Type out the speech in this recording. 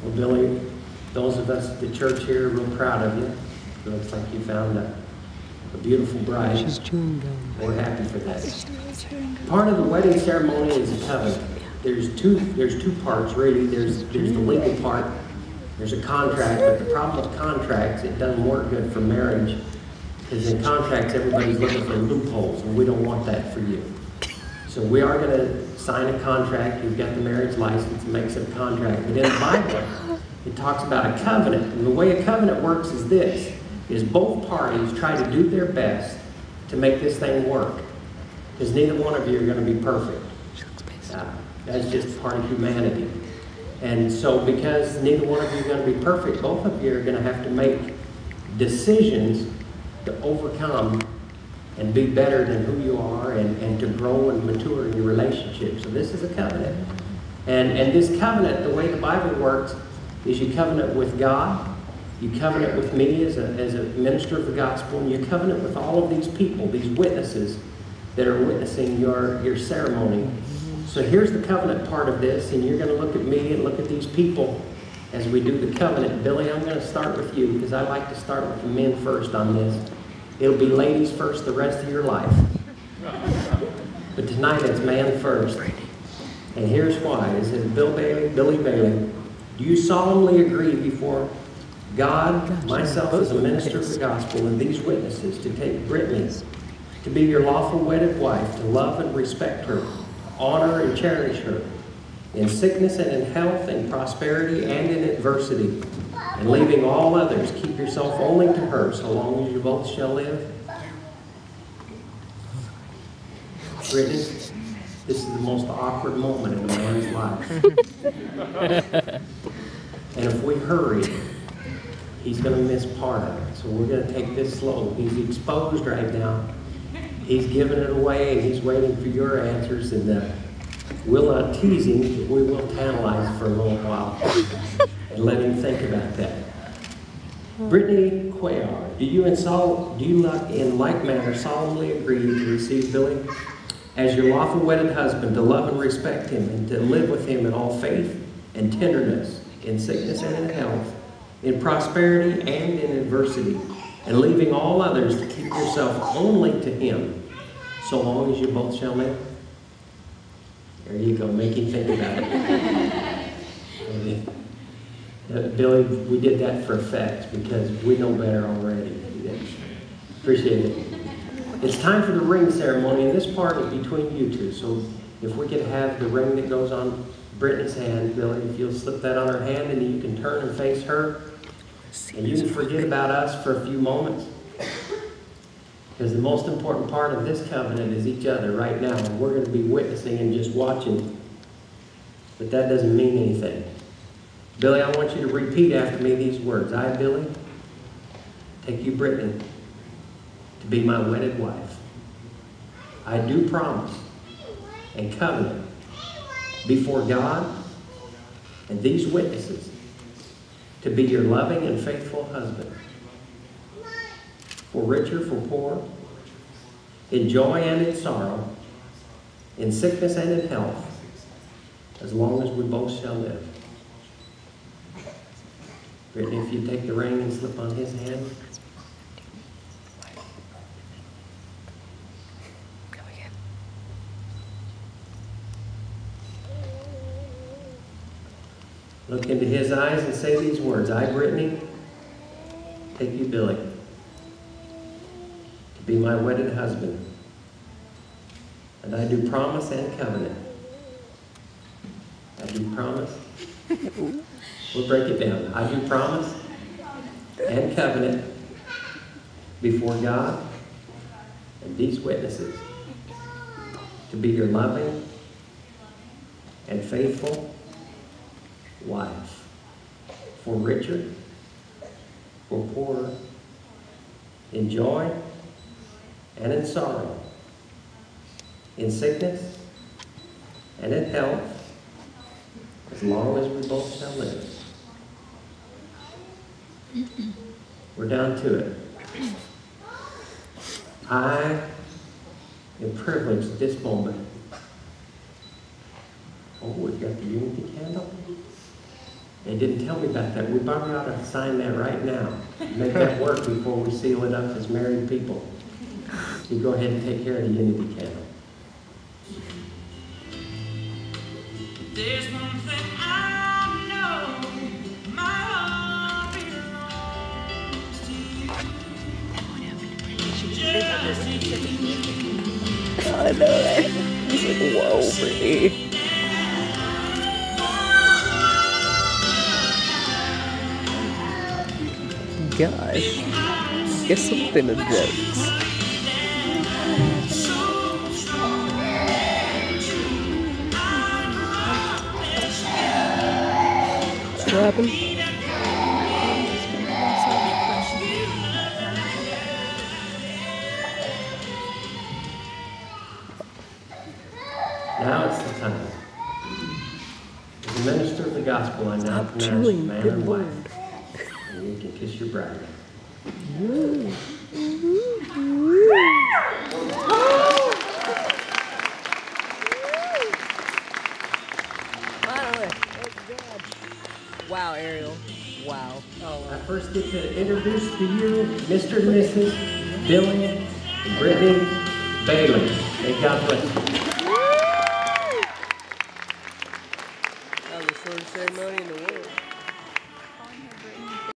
Well, Billy, those of us at the church here are real proud of you. It looks like you found a beautiful bride. She's chewing gum. We're happy for that. Part of the wedding ceremony is a covenant. There's two parts, really. There's the legal part. There's a contract, but the problem with contracts, it doesn't work good for marriage. Because in contracts, everybody's looking for loopholes, and we don't want that for you. So we are going to sign a contract. You've got the marriage license. It makes it a contract. But in the Bible, it talks about a covenant. And the way a covenant works is this, is both parties try to do their best to make this thing work. Because neither one of you are going to be perfect. That's just part of humanity. And so because neither one of you are going to be perfect, both of you are going to have to make decisions to overcome and be better than who you are and to grow and mature in your relationship. So this is a covenant. And this covenant, the way the Bible works, is you covenant with God, you covenant with me as a minister of the gospel, and you covenant with all of these people, these witnesses that are witnessing your ceremony. So here's the covenant part of this, and you're going to look at me and look at these people as we do the covenant. Billy, I'm going to start with you because I like to start with the men first on this. It'll be ladies first the rest of your life. But tonight it's man first. And here's why. It says, Billy Bailey, do you solemnly agree before God, myself as a minister of the gospel, and these witnesses to take Brittany to be your lawful wedded wife, to love and respect her, honor and cherish her, in sickness and in health, in prosperity and in adversity, and leaving all others, keep yourself only to her, so long as you both shall live? Brittany, this is the most awkward moment in a man's life. And if we hurry, he's going to miss part of it. So we're going to take this slow. He's exposed right now. He's giving it away, and he's waiting for your answers. And we'll not tease him, but we will tantalize for a little while and let him think about that. Brittany Quear, do you in like manner solemnly agree to receive Billy as your lawful wedded husband, to love and respect him, and to live with him in all faith and tenderness, in sickness and in health, in prosperity and in adversity, and leaving all others to keep yourself only to him, so long as you both shall live? There you go. Make him think about it. Billy, we did that for effect because we know better already. Appreciate it. It's time for the ring ceremony, and this part is between you two. So if we could have the ring that goes on Brittany's hand, Billy, if you'll slip that on her hand, and you can turn and face her. And you can forget about us for a few moments. Because the most important part of this covenant is each other right now. We're going to be witnessing and just watching. But that doesn't mean anything. Billy, I want you to repeat after me these words. I, Billy, take you, Brittany, to be my wedded wife. I do promise and covenant before God and these witnesses to be your loving and faithful husband, for richer, for poor, in joy and in sorrow, in sickness and in health, as long as we both shall live. Brittany, if you take the ring and slip on his hand. Look into his eyes and say these words. I, Brittany, take you, Billy, to be my wedded husband. And I do promise and covenant. I do promise. We'll break it down. I do promise and covenant before God and these witnesses to be your loving and faithful wife, for richer, for poorer, in joy and in sorrow, in sickness and in health, as long as we both shall live. We're down to it. I am privileged at this moment. Oh, we've got the unity candle. They didn't tell me about that. We probably ought to sign that right now. Make that work before we seal it up as married people. You go ahead and take care of the unity candle. There's one thing I know, my heart belongs to you. I know, right? He's like, whoa, Brittany. Gosh. Guess something of jokes. What happened? Now it's the time. As a minister of the gospel, I now Stop pronounce chewing, man good and Lord. wife. And you can kiss your bride. Finally. Wow, Ariel. Wow. I first get to introduce to you Mr. and Mrs. Billy and Brittany Bailey. May God bless you. That was the shortest ceremony in the world.